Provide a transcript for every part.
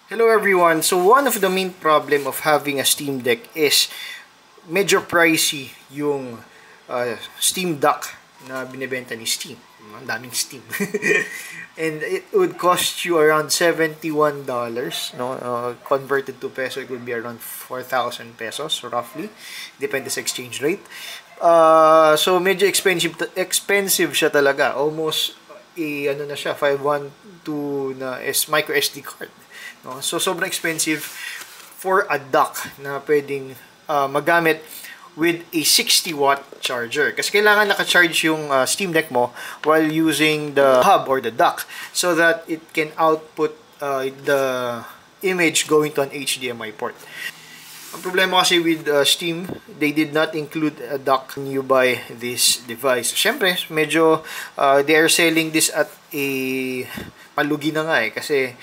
Hello everyone. So one of the main problem of having a Steam Deck is medyo pricey yung Steam Dock na binebenta ni Steam. Ang daming Steam. And it would cost you around $71, no? Converted to peso, it would be around 4,000 pesos roughly. Depende sa exchange rate. So medyo expensive siya talaga. Almost ano na siya, 512 na micro SD card. No? So, sobrang expensive for a dock na pwedeng magamit with a 60-watt charger. Kasi kailangan naka-charge yung Steam Deck mo while using the hub or the dock so that it can output the image going to an HDMI port. Ang problema kasi with Steam, they did not include a dock when you buy this device. Siyempre, medyo they are selling this at a palugi na nga eh. Kasi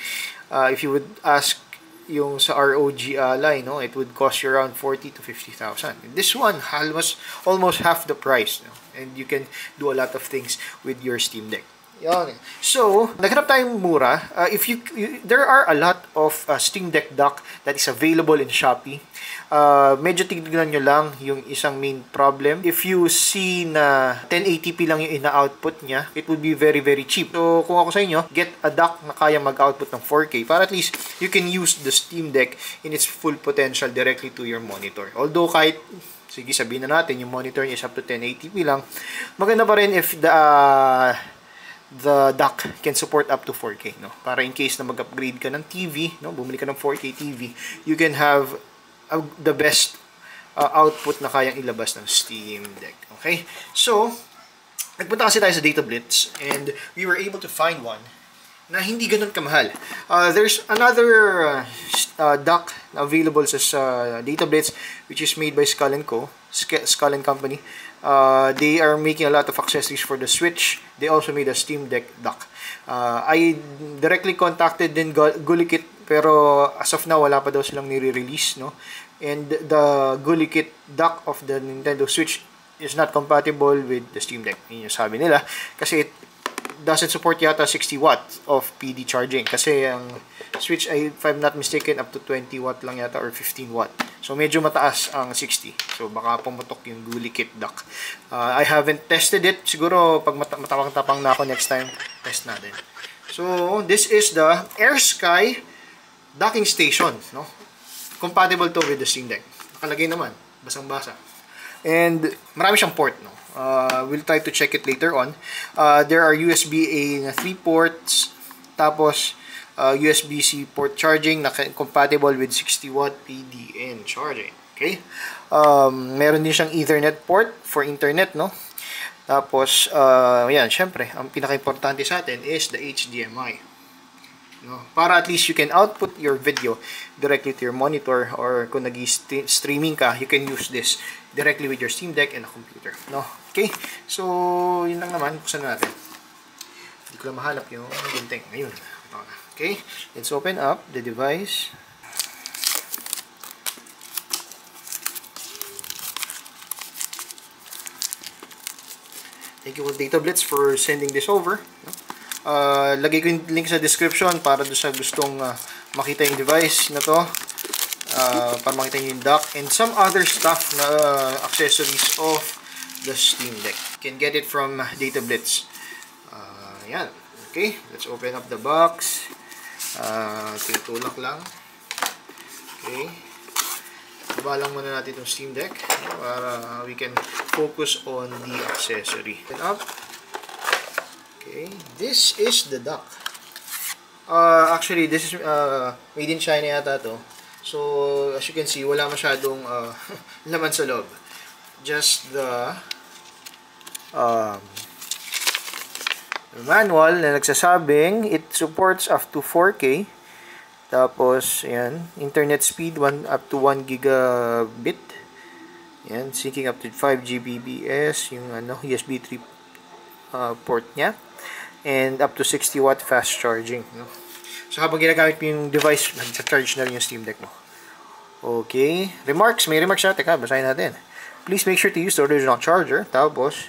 if you would ask yung sa ROG Ally, no, it would cost you around 40 to 50,000. This one almost half the price, no? And you can do a lot of things with your Steam Deck. Yan. So, naghanap tayong mura. There are a lot of Steam Deck dock that is available in Shopee. Medyo tignan nyo lang yung isang main problem. If you see na 1080p lang yung ina-output niya, it would be very very cheap. So, kung ako sa inyo, get a dock na kaya mag-output ng 4K para at least you can use the Steam Deck in its full potential directly to your monitor. Although kahit sige sabihin na natin yung monitor niya is up to 1080p lang, maganda pa rin if the dock can support up to 4K, no? Para in case na mag-upgrade ka ng TV, no, bumili ka ng 4K TV, you can have the best output na kayang ilabas ng Steam Deck. Okay? So, nagpunta kasi tayo sa Data Blitz and we were able to find one na hindi ganun kamahal. There's another dock available sa Data Blitz which is made by Skull & Company. They are making a lot of accessories for the Switch. They also made a Steam Deck dock. I directly contacted din Gulikit pero as of now wala pa daw silang nire-release, no? And the Gulikit dock of the Nintendo Switch is not compatible with the Steam Deck. Yun yung sabi nila kasi it doesn't support yata 60 watts of PD charging kasi ang Switch ay, if I'm not mistaken, up to 20 watt lang yata or 15 watt. So medyo mataas ang 60. So baka pumutok yung Gulikit dock. I haven't tested it. Siguro pag matapang-tapang na ako next time, test natin. So this is the AirSky docking station, no? Compatible to with the Steam Deck. Nakalagay naman, basang-basa. And marami siyang port, no? We'll try to check it later on. There are USB-A na 3 ports, tapos USB-C port charging na compatible with 60 watt PDN charging. Okay? Meron din siyang Ethernet port for internet, no? Tapos, yan, syempre, ang pinaka-importante sa atin is the HDMI. No? Para at least you can output your video directly to your monitor, or kung nag-streaming ka, you can use this directly with your Steam Deck and a computer. No? Okay? So, yun lang naman. Buksan na natin. Hindi ko lang mahanap yung gunting. Ayun. Okay? Let's open up the device. Thank you for Data Blitz for sending this over. Lagay ko yung link sa description para doon sa gustong makita yung device na to, para makita nyo yung dock and some other stuff na accessories of the Steam Deck. You can get it from Data Blitz. Yan. Okay, let's open up the box. Tinutulak lang. Okay, balang muna natin itong Steam Deck para we can focus on the accessory. Open up. Okay, this is the dock. Actually, this is made in China yata to. So, as you can see, wala masyadong laman sa loob. Just the manual na nagsasabing it supports up to 4K. Tapos, yan, internet speed up to 1 gigabit. Yan, syncing up to 5 Gbps, yung USB 3 port niya. And up to 60 watt fast charging, no? So habang ginagamit mo yung device, nag-charge na rin yung Steam Deck mo. Okay, remarks, may remarks natin, basahin natin. Please make sure to use the original charger. Tapos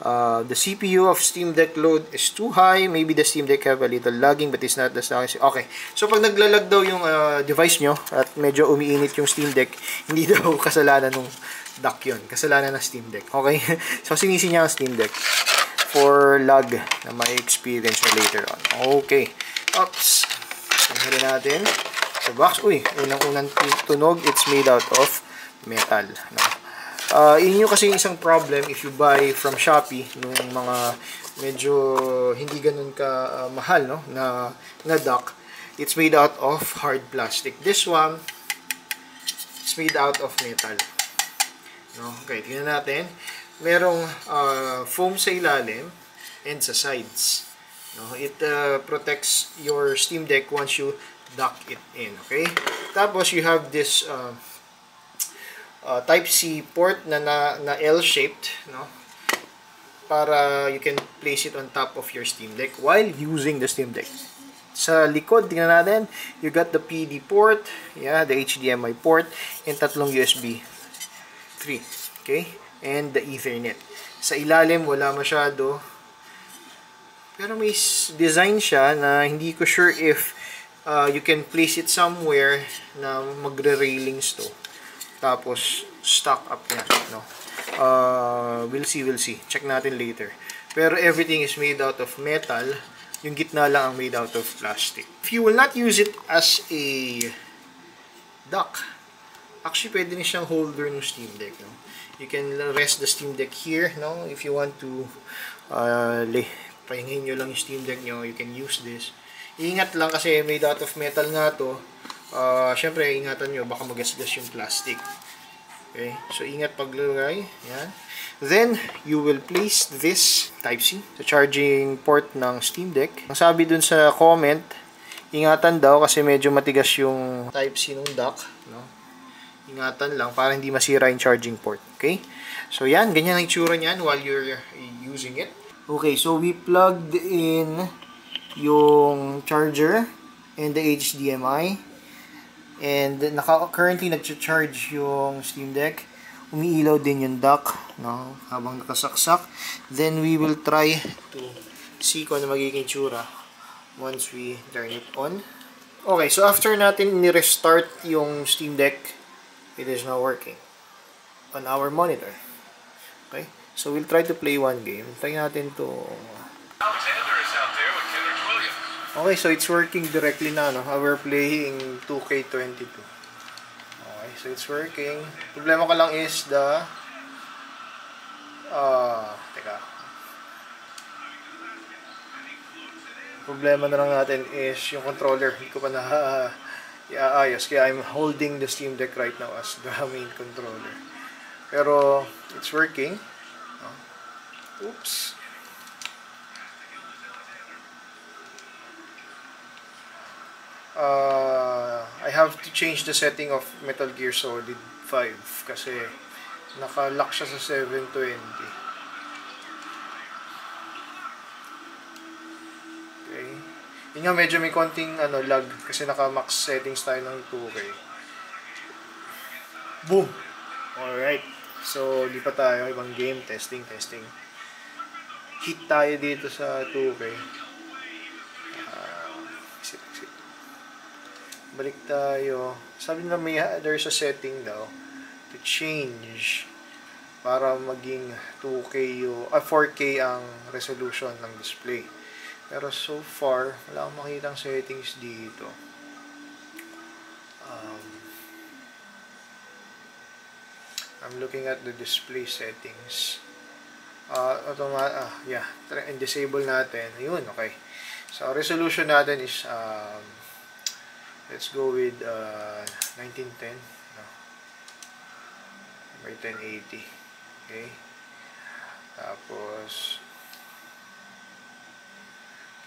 The CPU of Steam Deck load is too high. Maybe the Steam Deck have a little lagging but it's not the sluggish. Okay. So pag naglalag daw yung device nyo at medyo umiinit yung Steam Deck, hindi daw kasalanan ng dock yun. Kasalanan ng Steam Deck. Okay? So sinisi niya ang Steam Deck for lag na may experience later on. Okay. Oops. Tingnan natin sa box. Uy, unang-unang tunog, it's made out of metal. No? Yun yung kasi yung isang problem if you buy from Shopee nung mga medyo hindi ganun ka mahal, no, na dock. It's made out of hard plastic. This one is made out of metal. No? Okay, tingnan natin. Merong foam sa ilalim and sa sides. No? It protects your Steam Deck once you dock it in. Okay? Tapos you have this Type-C port na L-shaped, no? Para you can place it on top of your Steam Deck while using the Steam Deck. Sa likod, tingnan natin, you got the PD port, yeah, the HDMI port, and tatlong USB 3, okay? And the Ethernet. Sa ilalim, wala masyado. Pero may design siya na hindi ko sure if you can place it somewhere na magre-railings to. Tapos, stock up yan, no? We'll see. Check natin later. Pero everything is made out of metal. Yung gitna lang ang made out of plastic. If you will not use it as a dock, actually, pwede na siyang holder ng Steam Deck, no? You can rest the Steam Deck here, no? If you want to pahingin nyo lang yung Steam Deck nyo, you can use this. Ingat lang kasi made out of metal nga to. Syempre, ingatan nyo, baka magasgas yung plastic. Okay, so ingat paglagay. Yan. Then, you will place this Type-C sa charging port ng Steam Deck. Ang sabi dun sa comment, ingatan daw kasi medyo matigas yung Type-C ng dock. No? Ingatan lang para hindi masira yung charging port. Okay, so yan, ganyan ang itsura niyan while you're using it. Okay, so we plugged in yung charger and the HDMI. And currently nag-charge yung Steam Deck. Umiilaw din yung dock, no, habang nakasaksak. Then we will try to see kung ano magiging tsura once we turn it on. Okay, so after natin ni-restart yung Steam Deck, it is now working on our monitor. Okay, so we'll try to play one game. Try natin to. Okay, so it's working directly na, no? We're playing 2K22. Okay, so it's working. Problema ko lang is the teka. Problema na lang natin is yung controller. Hindi ko pa na iaayos. Kaya I'm holding the Steam Deck right now as the main controller. Pero it's working. Oops. I have to change the setting of Metal Gear Solid 5 kasi naka-lock siya sa 720. Okay. Yun nga, medyo may konting lag kasi naka-max settings tayo ng 2K. Boom! Alright. So, lipat tayo. Ibang game. Testing. Hit tayo dito sa 2K. Balik tayo. Sabi nila there's a setting daw to change para maging 4K ang resolution ng display. Pero so far, wala akong makitang settings dito. I'm looking at the display settings. And disable natin. Ayun, okay. So, resolution natin is let's go with 1910 no, by 1080. Okay, tapos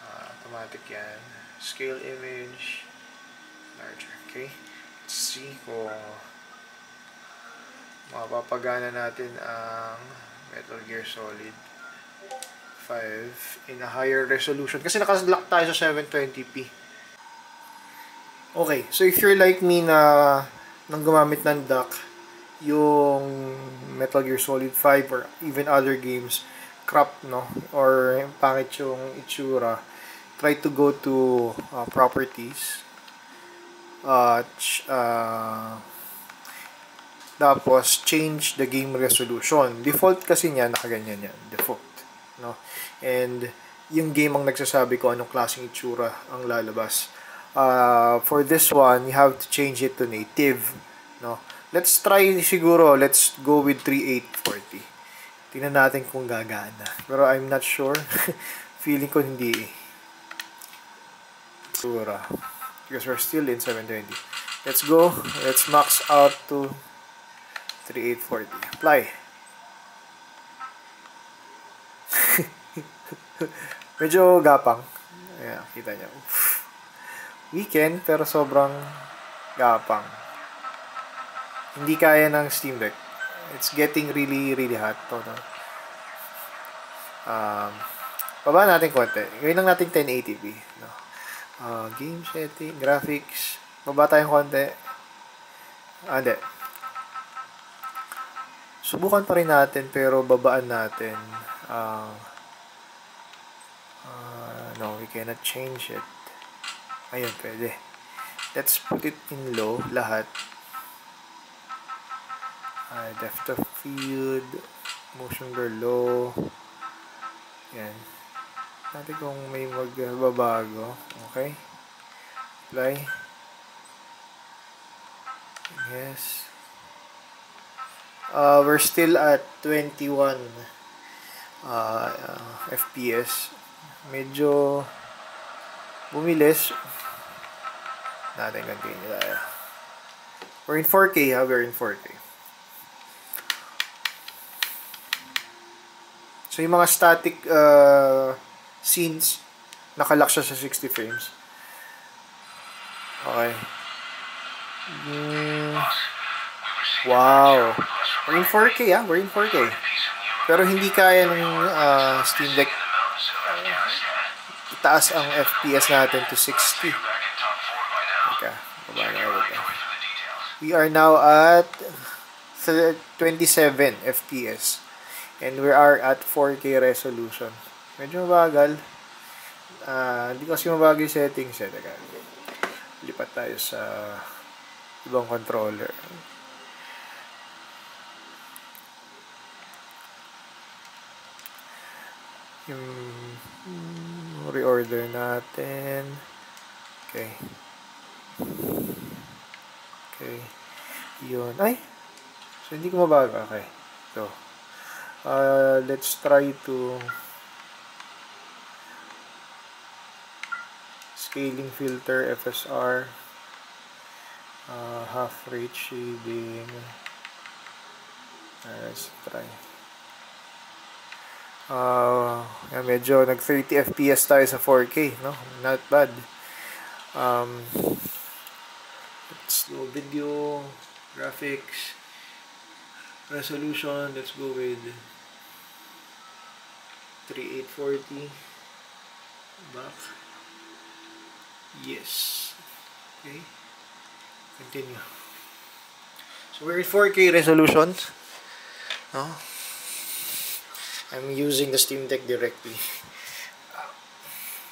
automatic yan, scale image larger. Okay, let's see kung mapapagana natin ang Metal Gear Solid 5 in a higher resolution kasi naka-lock tayo sa 720p. Okay, so if you're like me na nang gumamit ng dock, yung Metal Gear Solid 5 or even other games, crop, no, or pangit yung itsura, try to go to properties, tapos change the game resolution. Default kasi niya nakaganyan yan, default, no, and yung game ang nagsasabi ko anong klaseng itsura ang lalabas. For this one, you have to change it to native, no. Let's try siguro, let's go with 3840. Tingnan natin kung gagana. Pero I'm not sure. Feeling ko hindi eh. Sura. Because we're still in 720. Let's go. Let's max out to 3840. Apply. Medyo gapang. Ayan, kita nyo. Weekend, pero sobrang gapang. Hindi kaya ng Steam Deck. It's getting really, really hot. Baba natin konti. Gawin lang natin 1080p. No? Game setting, graphics. Baba tayong konti. Hindi. Subukan pa rin natin, pero babaan natin. No, we cannot change it. Ayun, pwede. Let's put it in low, lahat. Depth of field, motion blur low. Yan. Natin kung may magbabago. Okay. Apply. Yes. We're still at 21 FPS. Medyo bumilis. Natin continue tayo. We're in 4K, ha? We're in 4K. So, yung mga static scenes, nakalock siya sa 60 frames. Okay. Wow. We're in 4K, ha? We're in 4K. Pero hindi kaya ng Steam Deck itaas ang FPS natin to 60. Okay. We are now at 27 FPS. And we are at 4K resolution. Medyo mabagal. Hindi kasi mabagal yung settings. Lipat tayo sa ibang controller. Yung reorder natin. Okay. Okay. Yun. Ay! So, hindi ko mabagal. Okay. So, let's try to scaling filter, FSR, half rate shading. Let's try. Medyo nag 30 FPS tayo sa 4K, no? Not bad. Let's do video, graphics, resolution. Let's go with 3840. Back. Yes. Okay. Continue. So we're in 4K resolution. No? I'm using the Steam Deck directly.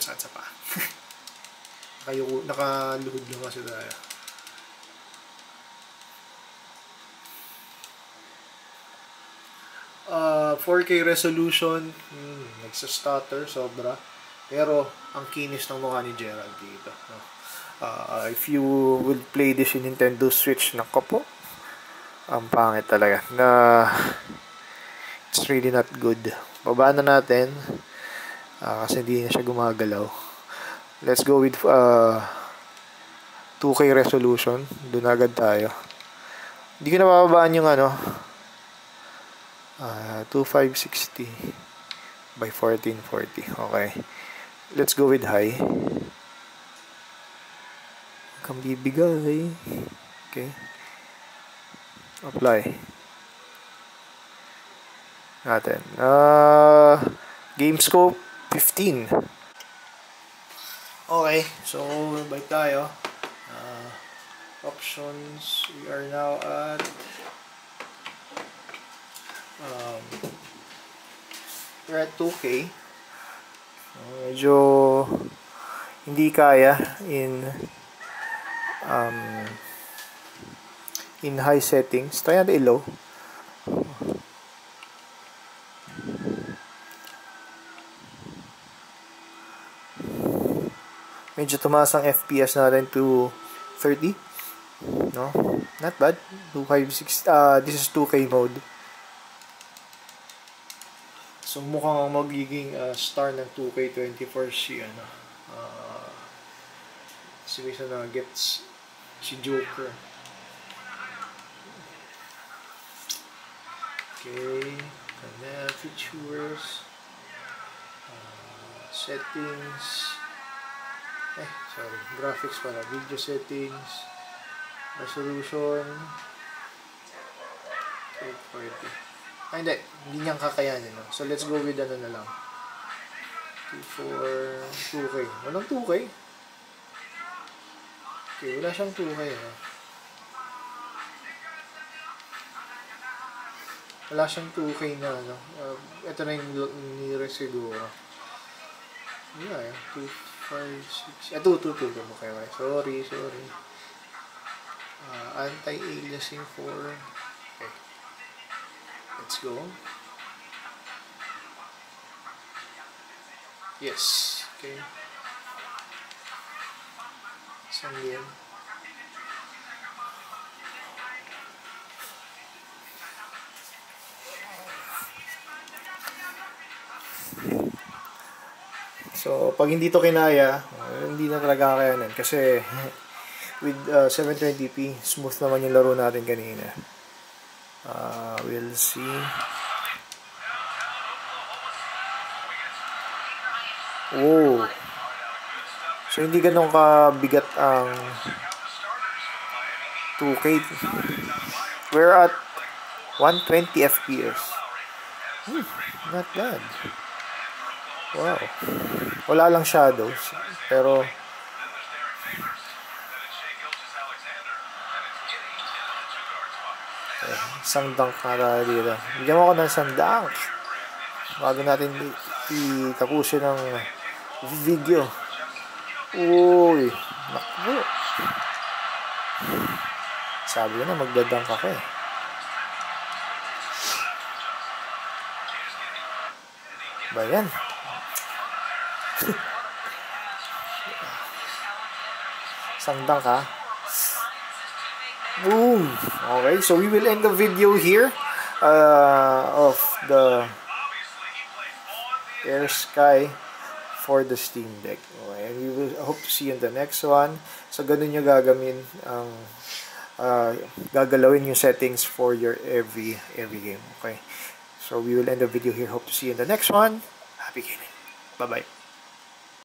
Saan sa pa? Nakaluhod lang kasi tayo. Uh, 4K resolution, nagsa-stutter sobra, pero ang kinis ng mukha ni Gerald dito. If you would play this in Nintendo Switch, nako po, ang pangit talaga. It's really not good. Baba na natin kasi hindi na siya gumagalaw. Let's go with 2K resolution. Doon agad tayo. Hindi ko nabababaan yung 2560 by 1440. Okay. Let's go with high. Kang bibigay. Okay. Apply. Natin. Game scope 15. Okay. So, balik tayo. Options. We are now at we're at 2K. Medyo hindi kaya in high settings. Try natin i-low. Medyo tumaas ang FPS natin to 30. No? Not bad. 256. This is 2K mode. So mukhang magiging star ng 2K24 si si Misa Nuggets, si Joker. Okay, connect features, settings. Sorry, graphics pala, video settings, resolution, 840. Hindi niyang kakayanin, no? So let's go with ano na lang, 2K. Walang 2K? Okay, wala siyang 2K, no? Wala siyang 2K na, ano? Ito na yung nearest siguro. Yeah, 256. 2. Okay. Sorry. Anti-aliasing for... Okay. Let's go. Yes. Okay. Saan yan? So, pag hindi to kinaya, hindi na talaga kakayanin. Kasi, with 720p, smooth naman yung laro natin kanina. We'll see. Oh. So, hindi ganun kabigat ang 2K. We're at 120 FPS. Not bad. Wow. Wala lang shadows. Pero isang dunk na tayo dito. Bigyan mo ako ng isang dunk bago natin itapusin ang video. Uy, naku. Sabi ko na magdadunk ako eh. Ba yan? Isang dunk ha. Boom! Okay, so we will end the video here of the Air Sky for the Steam Deck. Okay, and we will hope to see you in the next one. So ganun yung gagawin ang gagalawin yung settings for your every game. Okay, so we will end the video here. Hope to see you in the next one. Happy gaming. Bye bye.